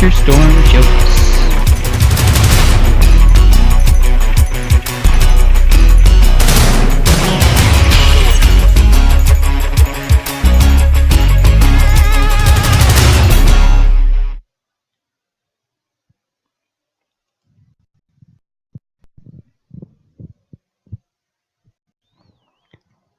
Winter Storm Jonas.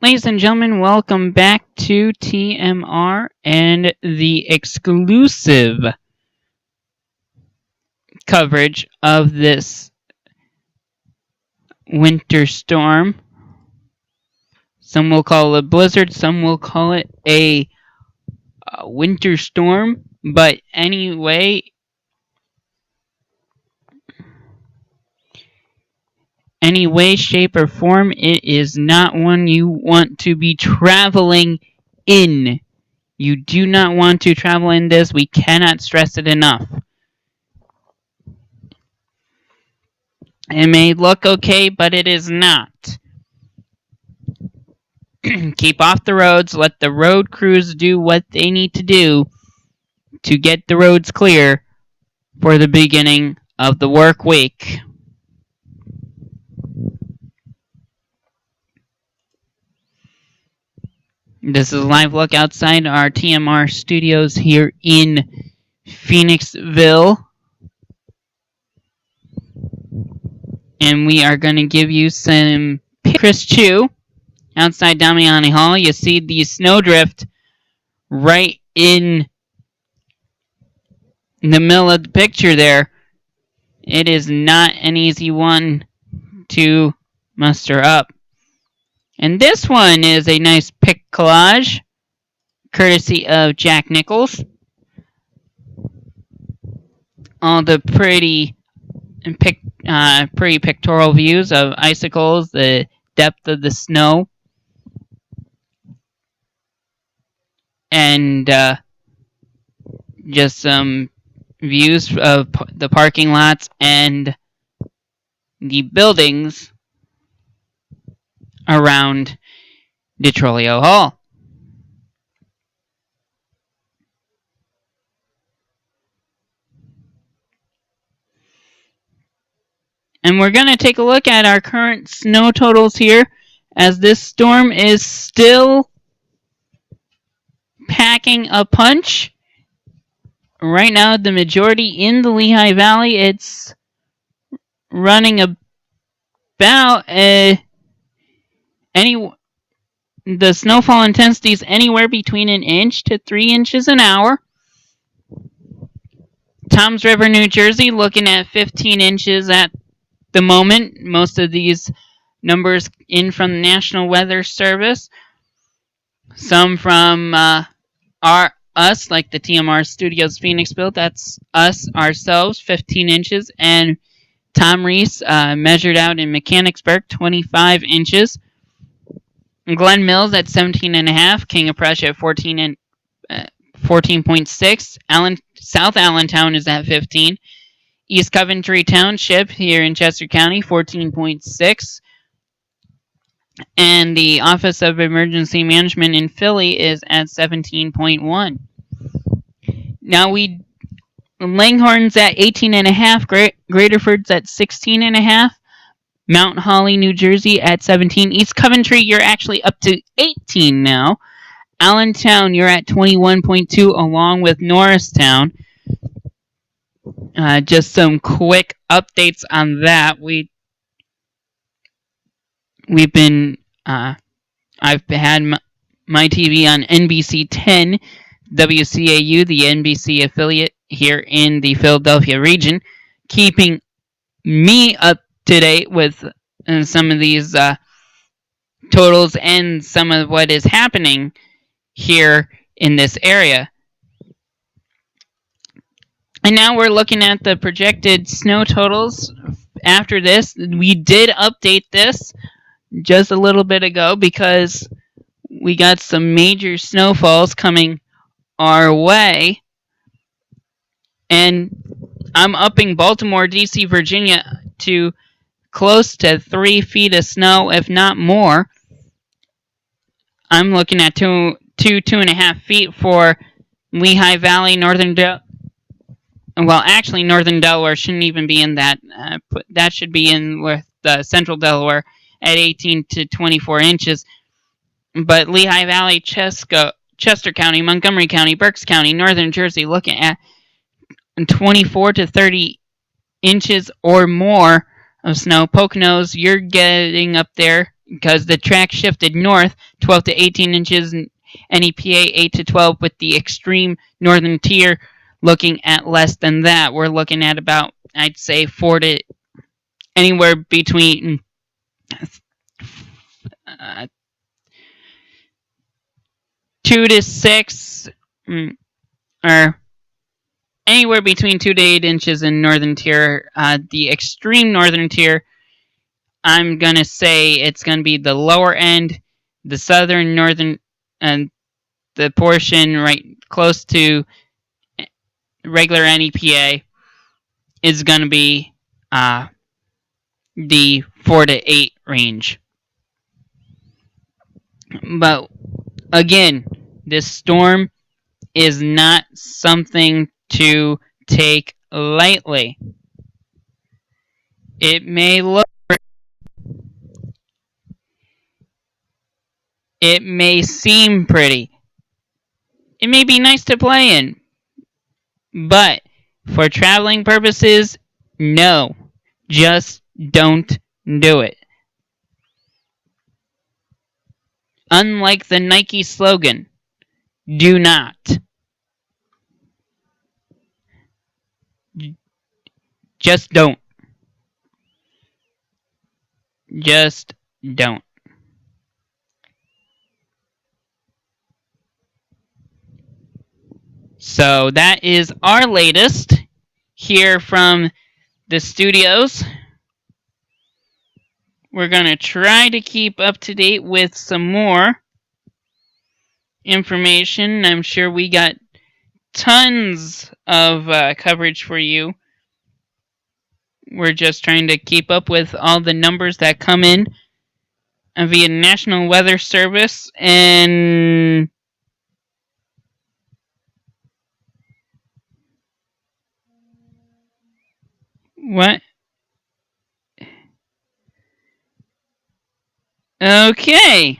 Ladies and gentlemen, welcome back to TMR and the exclusive coverage of this winter storm. Some will call it a blizzard, some will call it a winter storm, but anyway, any way, shape, or form, it is not one you want to be traveling in. You do not want to travel in this. We cannot stress it enough. It may look okay, but it is not. Keep off the roads. Let the road crews do what they need to do to get the roads clear for the beginning of the work week. This is a live look outside our TMR studios here in Phoenixville. And we are going to give you some Chris Chu outside Damiani Hall. You see the snowdrift right in the middle of the picture there. It is not an easy one to muster up. And this one is a nice pic collage, courtesy of Jack Nichols. All the pretty pictorial views of icicles, the depth of the snow, and just some views of the parking lots and the buildings around Detrolio Hall. And we're going to take a look at our current snow totals here, as this storm is still packing a punch. Right now, the majority in the Lehigh Valley, it's running about the snowfall intensity is anywhere between 1 inch to 3 inches an hour. Toms River, New Jersey, looking at 15 inches at the moment. Most of these numbers in from the National Weather Service. Some from us, like the TMR Studios Phoenixville. That's us, ourselves, 15 inches. And Tom Reese measured out in Mechanicsburg, 25 inches. Glen Mills at 17.5. King of Prussia at 14.6. South Allentown is at 15. East Coventry Township here in Chester County, 14.6. And the Office of Emergency Management in Philly is at 17.1. Now Langhorne's at 18.5. Graterford's at 16.5. Mount Holly, New Jersey at 17. East Coventry, you're actually up to 18 now. Allentown, you're at 21.2, along with Norristown. Just some quick updates on that. I've had my TV on NBC 10, WCAU, the NBC affiliate here in the Philadelphia region, keeping me up to date with some of these totals and some of what is happening here in this area. And now we're looking at the projected snow totals after this. We did update this just a little bit ago because we got some major snowfalls coming our way. And I'm upping Baltimore, D.C., Virginia to close to 3 feet of snow, if not more. I'm looking at 2.5 feet for Lehigh Valley, Northern well, actually, northern Delaware shouldn't even be in that. That should be in with central Delaware at 18 to 24 inches. But Lehigh Valley, Chester County, Montgomery County, Berks County, northern Jersey, looking at 24 to 30 inches or more of snow. Poconos, you're getting up there because the track shifted north, 12 to 18 inches, and NEPA 8 to 12, with the extreme northern tier looking at less than that. We're looking at about, I'd say, 4 to anywhere between 2 to 6, or anywhere between 2 to 8 inches in northern tier. The extreme northern tier, I'm going to say it's going to be the lower end, the southern, northern, and the portion right close to regular NEPA is going to be the 4 to 8 range. But again, this storm is not something to take lightly. It may look, it may seem pretty, it may be nice to play in, but for traveling purposes, no, just don't do it. Unlike the Nike slogan, do not. Just don't. Just don't. So that is our latest here from the studios. We're going to try to keep up to date with some more information. I'm sure we got tons of coverage for you. We're just trying to keep up with all the numbers that come in via National Weather Service. And what? Okay.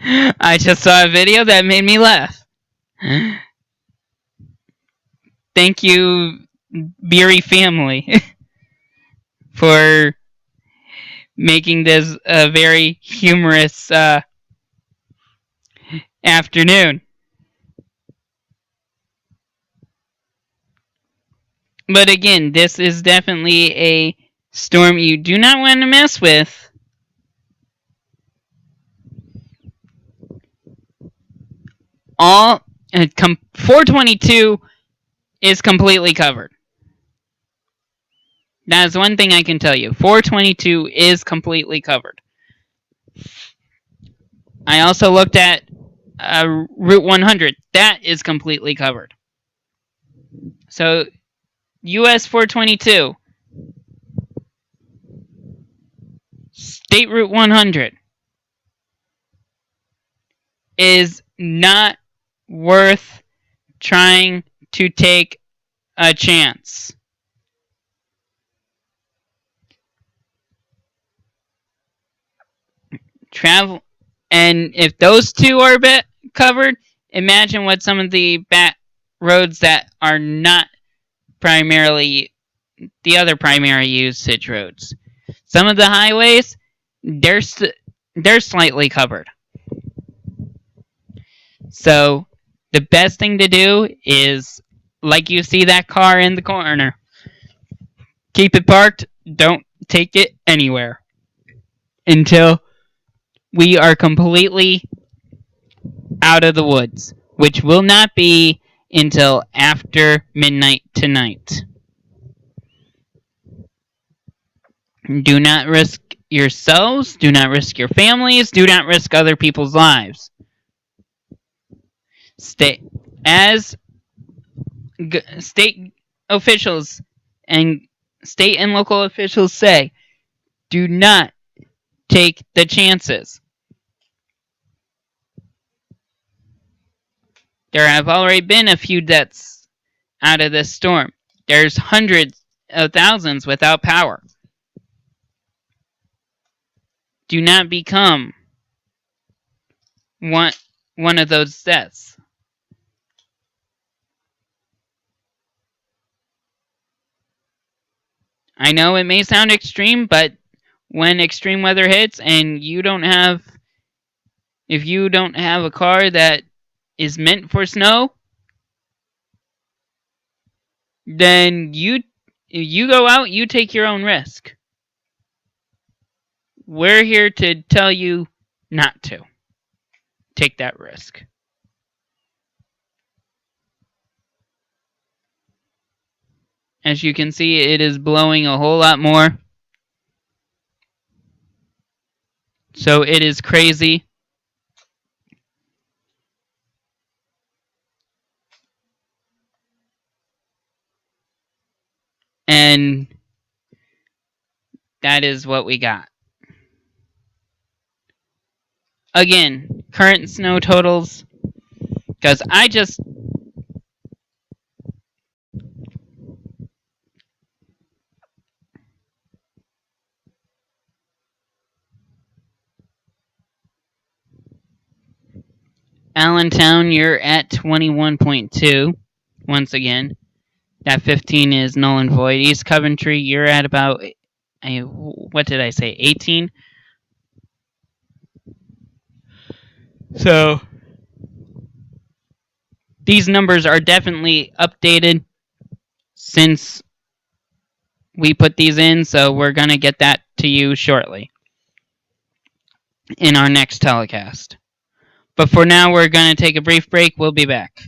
I just saw a video that made me laugh. Thank you, Beery family, for making this a very humorous afternoon. But again, this is definitely a storm you do not want to mess with. All 422 is completely covered. That is one thing I can tell you. 422 is completely covered. I also looked at Route 100. That is completely covered. So, US 422, State Route 100 is not worth trying to take a chance. Travel, and if those two are covered, imagine what some of the back roads that are not primarily the other primary usage roads. Some of the highways, they're slightly covered. So the best thing to do is, like you see that car in the corner, keep it parked, don't take it anywhere until we are completely out of the woods, which will not be until after midnight tonight. Do not risk yourselves, do not risk your families, do not risk other people's lives. State officials and state and local officials say, do not take the chances. There have already been a few deaths out of this storm. There's hundreds of thousands without power. Do not become one of those deaths. I know it may sound extreme, but when extreme weather hits and if you don't have a car that is meant for snow, then you go out, you take your own risk. We're here to tell you not to take that risk. As you can see, it is blowing a whole lot more. So it is crazy. And that is what we got. Again, current snow totals, because Allentown, you're at 21.2. Once again, that 15 is null and void. East Coventry, you're at about, what did I say, 18? So, these numbers are definitely updated since we put these in, so we're going to get that to you shortly in our next telecast. But for now, we're going to take a brief break. We'll be back.